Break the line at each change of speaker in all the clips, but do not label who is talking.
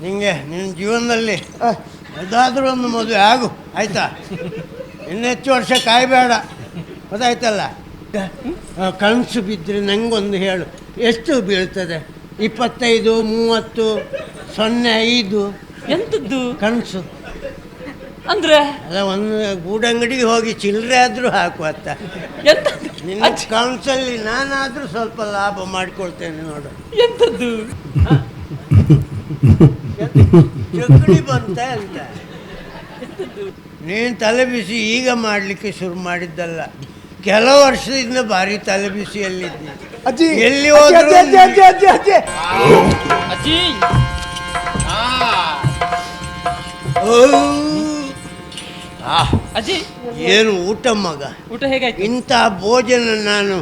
ನಿಂಗೆ ನಿನ್ನ ಜೀವನದಲ್ಲಿ ಯಾವುದಾದ್ರೂ ಒಂದು ಮದುವೆ ಆಗು ಆಯ್ತಾ. ಇನ್ನು ಹೆಚ್ಚು ವರ್ಷ ಕಾಯಬೇಡ, ಗೊತ್ತಾಯ್ತಲ್ಲ. ಕನಸು ಬಿದ್ದರೆ ನಂಗೊಂದು ಹೇಳು, ಎಷ್ಟು ಬೀಳ್ತದೆ? 25, 30, 05.
ಎಂತದ್ದು
ಕನಸು
ಅಂದ್ರೆ?
ಅಲ್ಲ, ಒಂದು ಗೂಡಂಗಡಿಗೆ ಹೋಗಿ ಚಿಲ್ಲರೆ ಆದರೂ ಹಾಕುವತ್ತ. ನಿನ್ನ ಕನಸಲ್ಲಿ ನಾನಾದರೂ ಸ್ವಲ್ಪ ಲಾಭ ಮಾಡ್ಕೊಳ್ತೇನೆ ನೋಡು.
ಎಂತದ್ದು?
ಚಕ್ಕಡಿ ಬಂತ ಅಂತ. ನೀನು ತಲೆ ಬಿಸಿ ಈಗ ಮಾಡಲಿಕ್ಕೆ ಶುರು ಮಾಡಿದ್ದಲ್ಲ, ಕೆಲವು ವರ್ಷದಿಂದ ಭಾರಿ ತಲೆ ಬಿಸಿಯಲ್ಲಿದ್ದಿ.
ಅಜ್ಜಿ
ಎಲ್ಲಿ ಹೋದ್ರು
ಅಜ್ಜಿ ಅಜ್ಜಿ
ಏನು ಊಟ ಮಗ?
ಊಟ ಹೇಗಾಯ್ತು?
ಇಂಥ ಭೋಜನ ನಾನು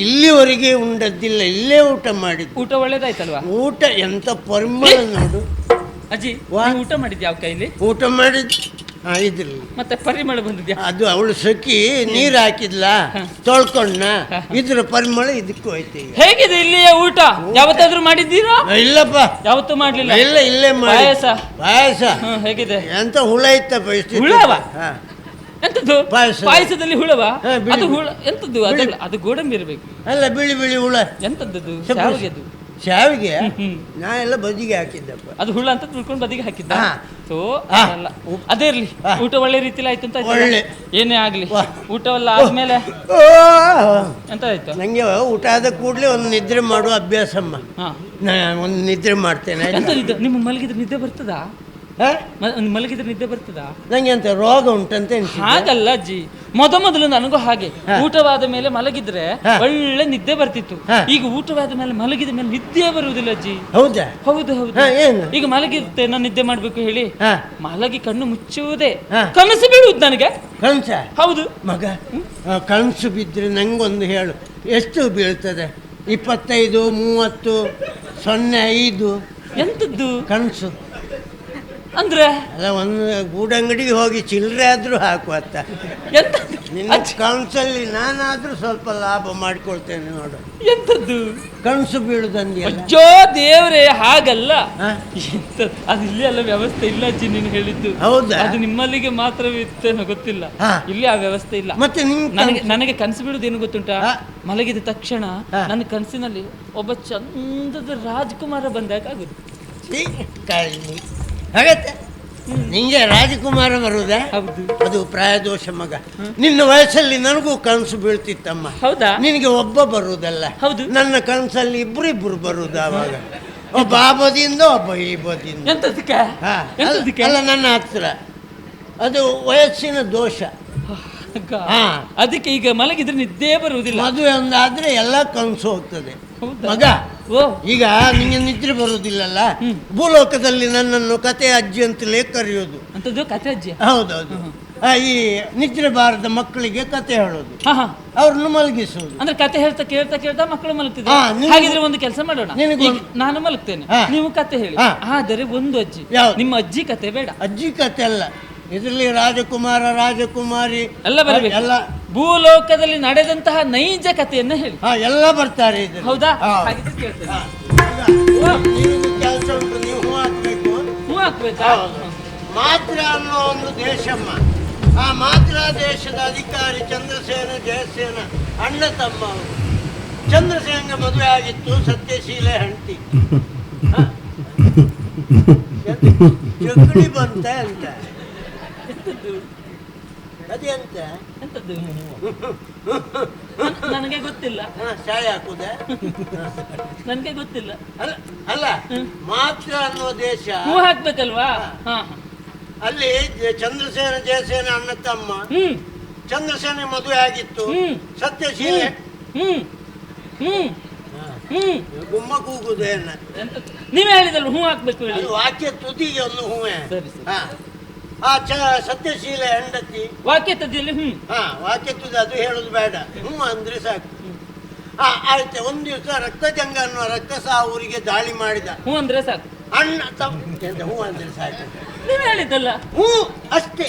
ಇಲ್ಲಿವರೆಗೆ ಉಂಡದ್ದಿಲ್ಲ, ಇಲ್ಲೇ ಊಟ ಮಾಡಿದ್ದು.
ಊಟ ಒಳ್ಳೇದಾಯ್ತಲ್ವಾ?
ಊಟ ಎಂತ ಪರಿಮಳ ನೋಡು.
ಅಜ್ಜಿ ಊಟ ಮಾಡಿದ್ಯಾ ಯಾವ ಕೈಲಿ?
ಊಟ ಮಾಡಿದ್ದು ಇದ್ರಲ್ಲಿ
ಮತ್ತೆ ಪರಿಮಳ ಬಂದಿದ್ಯಾ?
ಅದು ಅವಳು ಸಖಿ ನೀರು ಹಾಕಿದ್ಲ, ತೊಳ್ಕೊಂಡ, ಇದ್ರ ಪರಿಮಳ ಇದಕ್ಕೂ ಐತೆ.
ಹೇಗಿದೆ ಇಲ್ಲಿಯ ಊಟ? ಯಾವತ್ತಾದ್ರೂ ಮಾಡಿದ್ದೀರಾ?
ಇಲ್ಲಪ್ಪ,
ಯಾವತ್ತೂ ಮಾಡ್ಲಿಲ್ಲ.
ಇಲ್ಲ, ಇಲ್ಲೇ
ಪಾಯಸ
ಪಾಯಸ
ಹೇಗಿದೆ?
ಎಂತ ಹುಳ ಇತ್ತಪ್ಪ, ಇಷ್ಟು
ಹುಳವ? ಎಂತದ್ದು
ಪಾಯಸ?
ಪಾಯಸದಲ್ಲಿ ಹುಳವ?
ಬಿಳಿ.
ಅದು ಹುಳ ಎಂತದ್ದು? ಅದಲ್ಲ, ಅದು ಗೋಡಂಬಿ ಇರಬೇಕು.
ಅಲ್ಲ, ಬಿಳಿ ಬಿಳಿ ಹುಳ.
ಎಂತದ್ದು?
ಶಾವಿಗೆ. ಶಾವಿಗೆ ನಾ ಎಲ್ಲ ಬದಿಗೆ ಹಾಕಿದ್ದಪ್ಪ.
ಅದು ಹುಳ ಅಂತ ತಿಳ್ಕೊಂಡು ಬದಿಗೆ ಹಾಕಿದ್ದ. ಸೊ ಅದೇ ಇರ್ಲಿ, ಊಟ ಒಳ್ಳೆ ರೀತಿಲಿ ಆಯ್ತು ಅಂತ.
ಒಳ್ಳೆ
ಏನೇ ಆಗ್ಲಿ, ಊಟವಲ್ಲ ಆದ್ಮೇಲೆ ಎಂತ ಆಯ್ತು?
ನಂಗೆ ಊಟ ಆದ ಕೂಡಲೇ ಒಂದು ನಿದ್ರೆ ಮಾಡುವ ಅಭ್ಯಾಸಮ್ಮ. ಒಂದು ನಿದ್ರೆ ಮಾಡ್ತೇನೆ.
ಎಂತ ನಿಮ್ಮ ಮಲಗಿದ್ರೆ ನಿದ್ದೆ ಬರ್ತದಾ? ಮಲಗಿದ್ರೆ ನಿದ್ದೆ ಬರ್ತದಾ?
ನಂಗೆ ಅಂತ ರೋಗ ಉಂಟಂತ
ಹಾಗಲ್ಲ ಅಜ್ಜಿ, ಮೊದಲು ನನಗೂ ಹಾಗೆ. ಊಟವಾದ ಮೇಲೆ ಮಲಗಿದ್ರೆ ಒಳ್ಳೆ ನಿದ್ದೆ ಬರ್ತಿತ್ತು. ಈಗ ಊಟವಾದ ಮೇಲೆ ಮಲಗಿದ ಮೇಲೆ ನಿದ್ದೆ ಬರುವುದಿಲ್ಲ ಅಜ್ಜಿ.
ಹೌದಾ?
ಹೌದು ಹೌದು. ಈಗ ಮಲಗಿರುತ್ತೆ, ನಾನು ನಿದ್ದೆ ಮಾಡ್ಬೇಕು ಹೇಳಿ ಮಲಗಿ ಕಣ್ಣು ಮುಚ್ಚುವುದೇ, ಕನಸು ಬೀಳುವುದು ನನಗೆ.
ಕನಸ?
ಹೌದು
ಮಗ. ಕನಸು ಬಿದ್ದರೆ ನಂಗೊಂದು ಹೇಳು, ಎಷ್ಟು ಬೀಳ್ತದೆ? 25, 30, 05.
ಎಂತದ್ದು
ಕನಸು
ಅಂದ್ರೆ?
ಅಲ್ಲ, ಒಂದು ಗೂಡಂಗಡಿಗೆ ಹೋಗಿ ಚಿಲ್ಲರೆ ಆದರೂ ಹಾಕುವತ್ತ. ನಿನ್ನ ಕನಸಲ್ಲಿ ನಾನಾದರೂ ಸ್ವಲ್ಪ ಲಾಭ ಮಾಡ್ಕೊಳ್ತೇನೆ ನೋಡು.
ಎಂತದ್ದು?
ಕನಸು ಬೀಳುದಂದಿ.
ಅಜ್ಜೋ ದೇವ್ರೆ, ಹಾಗಲ್ಲ. ಅದು ಇಲ್ಲಿ ಎಲ್ಲ ವ್ಯವಸ್ಥೆ ಇಲ್ಲ ಅಜ್ಜಿ, ನೀನು ಹೇಳಿದ್ದು.
ಹೌದಾ?
ಅದು ನಿಮ್ಮಲ್ಲಿಗೆ ಮಾತ್ರವೇ ಇತ್ತೇನೋ ಗೊತ್ತಿಲ್ಲ, ಇಲ್ಲಿ ಆ ವ್ಯವಸ್ಥೆ ಇಲ್ಲ.
ಮತ್ತೆ
ನನಗೆ ಕನಸು ಬೀಳುದೇನು ಗೊತ್ತುಂಟಾ? ಮಲಗಿದ ತಕ್ಷಣ ನನ್ನ ಕನಸಿನಲ್ಲಿ ಒಬ್ಬ ಚಂದದ ರಾಜ್ಕುಮಾರ ಬಂದಾಗುತ್ತೆ.
ಹಾಗತ್ತೆ ನಿಂಗೆ ರಾಜಕುಮಾರ ಬರುವುದೇ?
ಹೌದು.
ಅದು ಪ್ರಾಯದೋಷ ಮಗ. ನಿನ್ನ ವಯಸ್ಸಲ್ಲಿ ನನಗೂ ಕನಸು ಬೀಳ್ತಿತ್ತಮ್ಮ.
ಹೌದಾ?
ನಿನಗೆ ಒಬ್ಬ ಬರುವುದಲ್ಲ.
ಹೌದು.
ನನ್ನ ಕನಸಲ್ಲಿ ಇಬ್ಬರು ಬರುವುದು ಆವಾಗ. ಒಬ್ಬ ಆ ಬದಿಯಿಂದ, ಒಬ್ಬ ಈ ಬದಿಯಿಂದ.
ಎಂತದಕ್ಕೆ?
ಅಲ್ಲ, ನನ್ನ ಹತ್ರ ಅದು ವಯಸ್ಸಿನ ದೋಷ.
ಅದಕ್ಕೆ ಈಗ ಮಲಗಿದ್ರೆ ನಿದ್ದೆ ಬರುವುದಿಲ್ಲ.
ಮದುವೆ ಒಂದಾದ್ರೆ ಎಲ್ಲ ಕನಸು ಹೋಗ್ತದೆ ಮಗ. ಈಗ ನಿಂಗೆ ನಿದ್ರೆ ಬರುವುದಿಲ್ಲಲ್ಲ, ಭೂಲೋಕದಲ್ಲಿ ನನ್ನನ್ನು ಕತೆ ಅಜ್ಜಿ ಅಂತಲೇ ಕರೆಯೋದು.
ಅಂತದ್ದು ಕತೆ ಅಜ್ಜಿ?
ಹೌದೌದು. ಈ ನಿದ್ರೆ ಬಾರದ ಮಕ್ಕಳಿಗೆ ಕತೆ ಹೇಳೋದು, ಅವ್ರನ್ನು ಮಲಗಿಸುವುದು.
ಅಂದ್ರೆ ಕತೆ ಹೇಳ್ತಾ ಕೇಳ್ತಾ ಕೇಳ್ತಾ ಮಕ್ಕಳು ಮಲಗ್ತಿದ್ರು. ಹಾಗಿದ್ರೆ ಒಂದು ಕೆಲಸ ಮಾಡೋಣ, ನಾನು ಮಲಗ್ತೇನೆ, ನೀವು ಕತೆ ಹೇಳಿ. ಆದರೆ ಒಂದು ಅಜ್ಜಿ, ನಿಮ್ಮ ಅಜ್ಜಿ ಕತೆ ಬೇಡ.
ಅಜ್ಜಿ ಕತೆ ಅಲ್ಲ, ಇದರಲ್ಲಿ ರಾಜಕುಮಾರ ರಾಜಕುಮಾರಿ
ಎಲ್ಲ ಬರಬೇಕು. ಎಲ್ಲ ಭೂಲೋಕದಲ್ಲಿ ನಡೆದಂತಹ ನೈಜ ಕಥೆಯನ್ನ ಹೇಳಿ.
ಎಲ್ಲ ಬರ್ತಾರೆ.
ಹೌದಾ?
ಕೆಲಸ ಉಂಟು, ನೀವು ಹೂ ಹಾಕ್ಬೇಕು.
ಹೂ ಹಾಕ್ಬೇಕಾ?
ಮಾತ್ರ ಅನ್ನೋ ಒಂದು ದೇಶಮ್ಮ. ಆ ಮಾತ್ರ ದೇಶದ ಅಧಿಕಾರಿ ಚಂದ್ರಸೇನ ಜಯಸೇನ ಅಣ್ಣ ತಮ್ಮ. ಚಂದ್ರಸೇನ ಮದುವೆ ಆಗಿತ್ತು ಸತ್ಯಶೀಲೆ ಹೆಂಡತಿ. ಚಕ್ಕಡಿ ಬಂತ ಅಂತ. ಅದೆಂತ?
ಎಂತದ್ದು? ನನಗೆ ಗೊತ್ತಿಲ್ಲ.
ಶಾಲೆ ಹಾಕುದೇ?
ನನಗೆ ಗೊತ್ತಿಲ್ಲ.
ಅಲ್ಲ, ಮಾತ್ರ ಅನ್ನೋ ದೇಶ.
ಹೂ ಹಾಕ್ಬೇಕಲ್ವಾ?
ಅಲ್ಲಿ ಚಂದ್ರಸೇನ ಜಯಸೇನ ಅಣ್ಣ ತಮ್ಮ. ಚಂದ್ರಸೇನೆ ಮದುವೆ ಆಗಿತ್ತು ಸತ್ಯಶೀಲೆ. ಗುಮ್ಮ ಕೂಗುದೇನ?
ನೀವೇ ಹೇಳಿದಲ್ಲ ಹೂ ಹಾಕ್ಬೇಕು ಹೇಳಿ.
ವಾಕ್ಯ ತುದಿಗೆ ಒಂದು ಹೂವೇ. ಆ ಸತ್ಯಶೀಲೆ ಹೆಂಡತಿ.
ವಾಕ್ಯ ತುದಿಯಲ್ಲಿ
ವಾಕ್ಯ ತುದಿ ಅದು ಹೇಳುದು ಬೇಡ, ಅಂದ್ರೆ ಸಾಕು. ಆಯ್ತು. ಒಂದ್ ದಿವಸ ರಕ್ತಜಂಗ ಅನ್ನುವ ರಕ್ತಸ ಊರಿಗೆ ದಾಳಿ ಮಾಡಿದ.
ಅಂದ್ರೆ ಸಾಕು.
ಅಣ್ಣ ತಮ್ಮ ಅಂದ್ರೆ ಸಾಕು.
ನೀವ್ ಹೇಳಿದ್ದಲ್ಲ
ಅಷ್ಟೇ.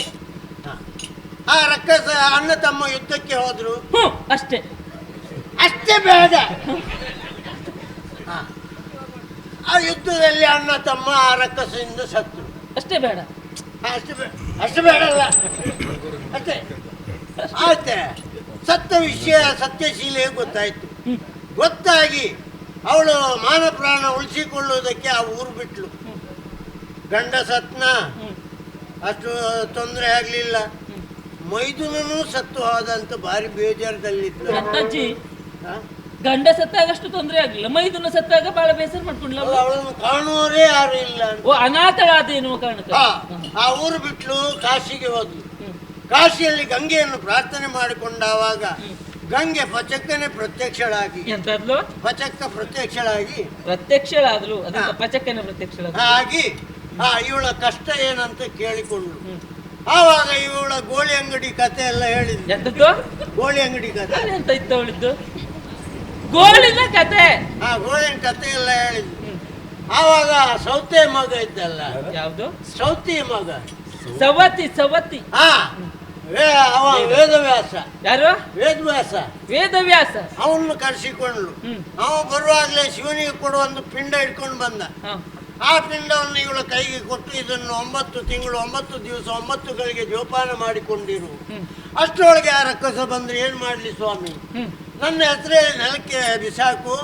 ಆ ರಕ್ಕಸ ಅಣ್ಣ ತಮ್ಮ ಯುದ್ಧಕ್ಕೆ ಹೋದ್ರು.
ಅಷ್ಟೇ.
ಅಷ್ಟೇ ಬೇಡ. ಆ ಯುದ್ಧದಲ್ಲಿ ಅಣ್ಣ ತಮ್ಮ ಆ ರಕ್ಕಸದಿಂದ ಸತ್ರು.
ಅಷ್ಟೇ ಬೇಡ.
ಅಷ್ಟು ಬೇಡಲ್ಲ, ಅಷ್ಟೇ ಆಯ್ತೆ. ಸತ್ತ ವಿಷಯ ಸತ್ಯಶೀಲೆ ಗೊತ್ತಾಯ್ತು. ಗೊತ್ತಾಗಿ ಅವಳು ಮಾನ ಪ್ರಾಣ ಉಳಿಸಿಕೊಳ್ಳುವುದಕ್ಕೆ ಆ ಊರು ಬಿಟ್ಲು. ಗಂಡ ಸತ್ನ, ಅಷ್ಟು ತೊಂದರೆ ಆಗ್ಲಿಲ್ಲ. ಮೈದುನೂ ಸತ್ತು ಹೋದಂತ ಭಾರಿ ಬೇಜಾರದಲ್ಲಿದ್ಲು.
ಅಜ್ಜಿ ಗಂಡ ಸತ್ತಾಗಷ್ಟು ತೊಂದರೆ ಆಗ್ಲಿಲ್ಲ, ಮೈದುನ ಸತ್ತಾಗ ಬಹಳ ಬೇಸರ ಮಾಡ್ಕೊಂಡ್ಲ.
ಅವಳನ್ನು ಕಾಣುವವರೇ ಯಾರು ಇಲ್ಲ.
ಓ, ಅನಾಥಳಾದ ಎನ್ನುವ ಕಾರಣಕ್ಕೆ
ಆ ಊರು ಬಿಟ್ಲು, ಕಾಶಿಗೆ ಹೋದ್ಲು. ಕಾಶಿಯಲ್ಲಿ ಗಂಗೆಯನ್ನು ಪ್ರಾರ್ಥನೆ ಮಾಡಿಕೊಂಡಾವಾಗ ಗಂಗೆ ಪಚಕ್ಕನೆ ಪ್ರತ್ಯಕ್ಷಳಾಗಿ,
ಎಂತದ್ಲು
ಪಚಕ್ಕ ಪ್ರತ್ಯಕ್ಷಳಾಗಿ
ಪ್ರತ್ಯಕ್ಷಳಾದ್ಲು, ಅದಕ್ಕೆ ಪಚಕ್ಕನೆ ಪ್ರತ್ಯಕ್ಷಳಾದ್ಲು
ಆಗಿ ಇವಳ ಕಷ್ಟ ಏನಂತ ಕೇಳಿಕೊಂಡ್ಳು. ಆವಾಗ ಇವಳ ಗೋಳಿ ಅಂಗಡಿ ಕತೆ ಎಲ್ಲ ಹೇಳಿದ್ಲು.
ಎಂತದ್ದು
ಗೋಳಿ ಅಂಗಡಿ ಕತೆ
ಎಂತ ಇತ್ತು ಅವಳಿದ್ದು? ಗೋಳಿನ ಕತೆ.
ಗೋಳಿನ ಕತೆ ಎಲ್ಲ ಹೇಳಿದ್ಲು. ಆವಾಗ ಸೌತೆ ಮಗ ಇದ್ದಲ್ಲ,
ಯಾವ್ದು?
ಸೌತಿ ಮಗ,
ಸವತಿ. ಸವತಿ
ಅವ ವೇದವ್ಯಾಸ.
ಯಾರು?
ವೇದವ್ಯಾಸ.
ವೇದವ್ಯಾಸ
ಅವನು ಕರೆಸಿಕೊಂಡ್ಲು. ಅವ ಬರುವಾಗಲೇ ಶಿವನಿಗೆ ಕೊಡುವ ಒಂದು ಪಿಂಡ ಇಟ್ಕೊಂಡು ಬಂದ. ಆ ಪಿಂಡವನ್ನು ಇವಳ ಕೈಗೆ ಕೊಟ್ಟು, ಇದನ್ನು 9 ತಿಂಗಳು 9 ದಿವಸ 9 ಗಳಿಗೆ ಜೋಪಾನ ಮಾಡಿಕೊಂಡಿರು. ಅಷ್ಟರೊಳಗೆ ಆ ರಕ್ಕಸ ಬಂದ್ರೆ ಏನ್ ಮಾಡ್ಲಿ ಸ್ವಾಮಿ, ನನ್ನ ಹೆಸರೇ ನೆಲಕ್ಕೆ ಬಿಸಾಕು,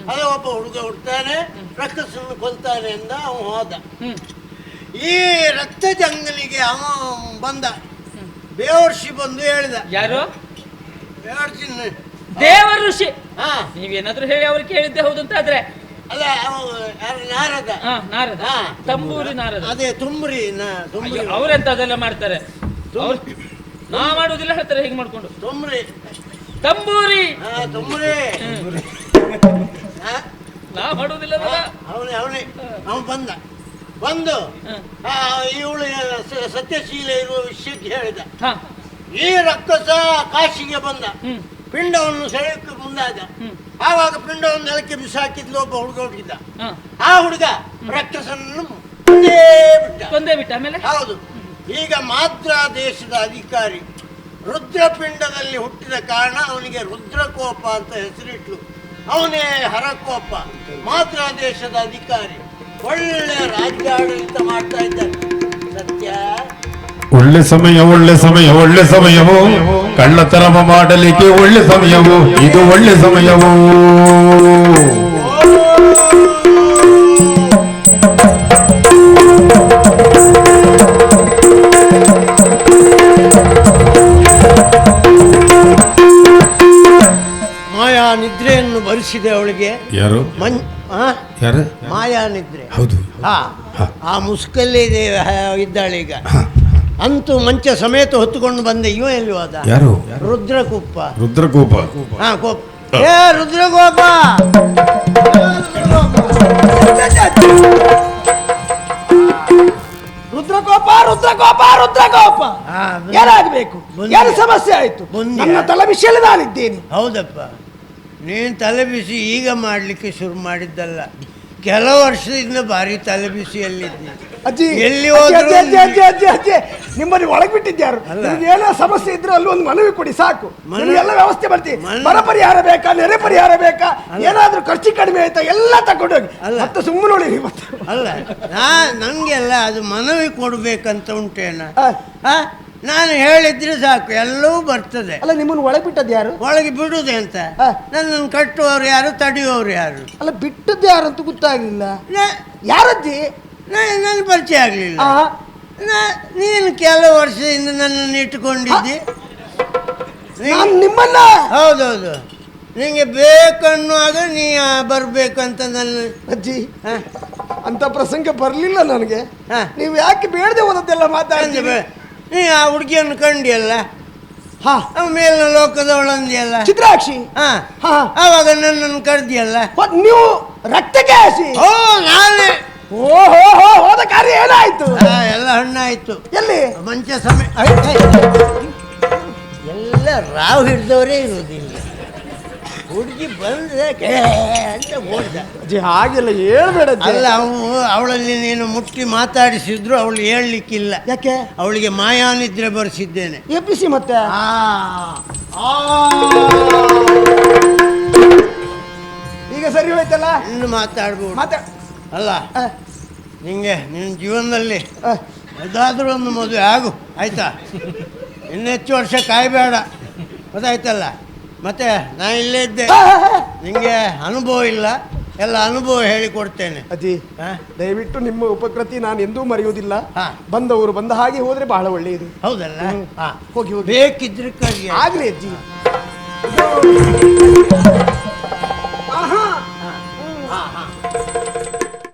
ಅದೇ ಒಬ್ಬ ಹುಡುಗ ಹುಡ್ತಾನೆ, ರಕ್ಕಸನ್ನು ಕೊಲ್ತಾನೆ ಎಂದ. ಅವ ಹೋದ. ಈ ರಕ್ತ ಜಂಗಲಿಗೆ ಅವ ಬಂದ. ಬೇವರ್ಷಿ ಬಂದು ಹೇಳಿದ.
ಯಾರು?
ಬೇವರ್ಷಿ
ದೇವ ಋಷಿ. ನೀವೇನಾದ್ರೂ ಹೇಳಿ ಅವ್ರು ಕೇಳಿದ್ದೆ ಹೌದಂತ ಆದ್ರೆ
ಅಲ್ಲ, ನಾರದ.
ನಾರದ, ತಂಬೂರಿ ನಾರದ.
ಅದೇ ತುಂಬ್ರಿ.
ಅವ್ರೆಂತ ಅದೆಲ್ಲ ಮಾಡ್ತಾರೆ, ನಾ ಮಾಡುದಿಲ್ಲ ಹೇಳ್ತಾರೆ. ಹೇಗೆ ಮಾಡ್ಕೊಂಡು
ತುಂಬ್ರಿ
ತಂಬೂರಿ
ತುಂಬ್ರಿ
ನಾ ಮಾಡುದಿಲ್ಲ.
ಅವನು ಬಂದು ಇವಳು ಸತ್ಯಶೀಲೆ ಇರುವ ವಿಷಯಕ್ಕೆ ಹೇಳಿದ. ಈ ರಕ್ಕಸ ಕಾಶಿಗೆ ಬಂದ, ಪಿಂಡವನ್ನು ಸೆಳೆಯಕ್ಕೆ ಮುಂದಾದ. ಆವಾಗ ಪಿಂಡವನ್ನು ನೆಲಕ್ಕೆ ಬಿಸಾಕಿದ್ಲು ಒಬ್ಬ ಹುಡುಗ ಹುಡುಗಿದ್ದ. ಆ ಹುಡುಗ ರಕ್ಕಸನ್ನು
ಕೊಂದೇ ಬಿಟ್ಟ. ಆಮೇಲೆ
ಹೌದು, ಈಗ ಮಾತ್ರ ದೇಶದ ಅಧಿಕಾರಿ. ರುದ್ರಪಿಂಡದಲ್ಲಿ ಹುಟ್ಟಿದ ಕಾರಣ ಅವನಿಗೆ ರುದ್ರಕೋಪ ಅಂತ ಹೆಸರಿಟ್ಲು. ಅವನೇ ಹರಕೋಪ. ಮಾತ್ರ ದೇಶದ ಅಧಿಕಾರಿ, ಒಳ್ಳೆ ರಾಜ್ಯಾಡಳಿತ ಮಾಡ್ತಾ ಇದ್ದಾನೆ. ಸತ್ಯ
ಒಳ್ಳೆ ಸಮಯ, ಒಳ್ಳೆ ಸಮಯ, ಒಳ್ಳೆ ಸಮಯವು ಕಳ್ಳತನ ಮಾಡಲಿಕ್ಕೆ ಒಳ್ಳೆ ಸಮಯವು, ಇದು ಒಳ್ಳೆ ಸಮಯವು.
ಮಾಯಾ ನಿದ್ರೆಯನ್ನು ಭರಿಸಿದೆ ಅವಳಿಗೆ.
ಯಾರು? ಯಾರು?
ಮಾಯಾ ನಿದ್ರೆ.
ಹೌದು.
ಆ ಮುಸ್ಕಲ್ಲಿ ಇದ್ದಾಳೀಗ. ಅಂತೂ ಮಂಚ ಸಮೇತ ಹೊತ್ತುಕೊಂಡು ಬಂದೆ. ಇವ ಎಲ್ಲಿ ಹೋದ?
ಯಾರು?
ರುದ್ರಕೋಪ.
ರುದ್ರಕೋಪ.
ಕೋಪ. ಏ ರುದ್ರಕೋಪ,
ರುದ್ರಕೋಪ, ರುದ್ರಕೋಪ, ರುದ್ರಕೋಪ. ಏನಾಗಬೇಕು? ಏನು ಸಮಸ್ಯೆ ಆಯ್ತು? ನನ್ನ ತಲೆ ಬಿಸಿಯಲ್ಲಿ ನಾನಿದ್ದೇನೆ.
ಹೌದಪ್ಪ, ನೀನು ತಲೆ ಬಿಸಿ ಈಗ ಮಾಡ್ಲಿಕ್ಕೆ ಶುರು ಮಾಡಿದ್ದಲ್ಲ, ಕೆಲವು ವರ್ಷದಿಂದ ಭಾರಿ ತಲೆ ಬಿಸಿಯಲ್ಲಿದ್ದೆ.
ಅಜ್ಜಿ,
ಎಲ್ಲಿ
ಅಜ್ಜಿ, ಅಜ್ಜಿ, ಅಜ್ಜಿ, ಅಜ್ಜಿ, ನಿಮ್ಮಲ್ಲಿ ಒಳಗೆ ಬಿಟ್ಟಿದ್ಯಾರು? ಏನೋ ಸಮಸ್ಯೆ ಇದ್ರೆ ಅಲ್ಲಿ ಒಂದು ಮನವಿ ಕೊಡಿ ಸಾಕು. ಎಲ್ಲ ವ್ಯವಸ್ಥೆ ಮಾಡ್ತೀವಿ. ಬರ ಪರಿಹಾರ ಬೇಕಾ, ನೆರೆ ಪರಿಹಾರ ಬೇಕಾ, ಏನಾದ್ರೂ ಖರ್ಚು ಕಡಿಮೆ ಆಯ್ತಾ ಎಲ್ಲ ತಗೊಂಡೋಗಿ ಮತ್ತೆ ಸುಮ್ಮನೆ ಉಳಿರಿ.
ಅಲ್ಲ, ನಂಗೆಲ್ಲ ಅದು ಮನವಿ ಕೊಡ್ಬೇಕಂತ ಉಂಟೇನ. ನಾನು ಹೇಳಿದ್ರೆ ಸಾಕು, ಎಲ್ಲವೂ ಬರ್ತದೆ.
ಅಲ್ಲ, ನಿಮ್ಮನ್ನು ಒಳಗೆ ಬಿಟ್ಟದ್ದು ಯಾರು?
ಒಳಗೆ ಬಿಡುದೆ ಅಂತ ನನ್ನನ್ನು ಕಟ್ಟುವವರು ಯಾರು, ತಡೆಯುವವರು ಯಾರು?
ಅಲ್ಲ, ಬಿಟ್ಟದ್ದು ಯಾರು ಅಂತ ಗೊತ್ತಾಗ್ಲಿಲ್ಲ. ಯಾರಜ್ಜಿ?
ನನ್ನ ಪರಿಚಯ ಆಗ್ಲಿಲ್ಲ. ನೀನು ಕೆಲವು ವರ್ಷದಿಂದ ನನ್ನನ್ನು ಇಟ್ಟುಕೊಂಡಿದ್ದಿ.
ನಿಮ್ಮನ್ನ?
ಹೌದೌದು, ನಿಂಗೆ ಬೇಕನ್ನುವಾಗ ನೀ ಬರ್ಬೇಕಂತ ನನ್ನ.
ಅಜ್ಜಿ, ಅಂತ ಪ್ರಸಂಗ ಬರ್ಲಿಲ್ಲ ನನಗೆ. ನೀವು ಯಾಕೆ ಬೇಡದೆ ಹೋದದ್ದೆಲ್ಲ ಮಾತಾಡಿದ್ವಿ.
ನೀ ಆ ಹುಡುಗಿಯನ್ನು ಕಂಡಿಯಲ್ಲ, ಮೇಲಿನ ಲೋಕದವಳಂದಿಯಲ್ಲ,
ಚಿತ್ರಾಕ್ಷಿ.
ಆವಾಗ ನನ್ನನ್ನು ಕರೆದಿಯಲ್ಲ.
ನೀವು ರಕ್ತಕ್ಕೆ ಹಸಿ.
ಓ, ನಾನೇ.
ಓಹೋ, ಹೋದ ಕಾರ್ಯ ಏನಾಯ್ತು?
ಎಲ್ಲ ಹಣ್ಣಾಯ್ತು.
ಎಲ್ಲಿ?
ಮಂಚ ಸಮಯ ಎಲ್ಲ ರಾವ್ ಹಿಡ್ದವರೇ ಇರುವುದಿಲ್ಲ. ಹುಡುಗಿ ಬಂದ್ರೆ ಅಂತ ಓಡ್ದ.
ಹಾಗೆಲ್ಲ ಹೇಳ್ಬೇಡ.
ಅಲ್ಲ, ಅವಳಲ್ಲಿ ನೀನು ಮುಟ್ಟಿ ಮಾತಾಡಿಸಿದ್ರು ಅವಳು ಹೇಳಲಿಕ್ಕಿಲ್ಲ.
ಯಾಕೆ?
ಅವಳಿಗೆ ಮಾಯಾನಿದ್ರೆ ಬರೆಸಿದ್ದೇನೆ.
ಎಪ್ಪಿಸಿ ಮತ್ತೆ. ಈಗ ಸರಿ ಹೋಯ್ತಲ್ಲ,
ಇನ್ನು ಮಾತಾಡ್ಬೋದು. ಅಲ್ಲ ನಿಂಗೆ ನಿನ್ನ ಜೀವನದಲ್ಲಿ ಯಾವುದಾದ್ರೂ ಒಂದು ಮದುವೆ ಆಗು ಆಯ್ತಾ, ಇನ್ನು ಹೆಚ್ಚು ವರ್ಷ ಕಾಯಬೇಡ, ಗೊತ್ತಾಯ್ತಲ್ಲ. ಮತ್ತೆ ನಾ ಇಲ್ಲೇ ಇದ್ದೆ, ನಿಂಗೆ ಅನುಭವ ಇಲ್ಲ, ಎಲ್ಲ ಅನುಭವ ಹೇಳಿಕೊಡ್ತೇನೆ.
ಅಜ್ಜಿ ದಯವಿಟ್ಟು ನಿಮ್ಮ ಉಪಕೃತಿ ನಾನು ಎಂದೂ ಮರೆಯುವುದಿಲ್ಲ. ಬಂದವರು ಬಂದ ಹಾಗೆ ಹೋದ್ರೆ ಬಹಳ ಒಳ್ಳೆಯದು.
ಹೌದಲ್ಲ?
ಹೋಗಿ ಹೋಗಿ
ಬೇಕಿದ್ರೆ
ಆಗ್ಲಿ ಅಜ್ಜಿ.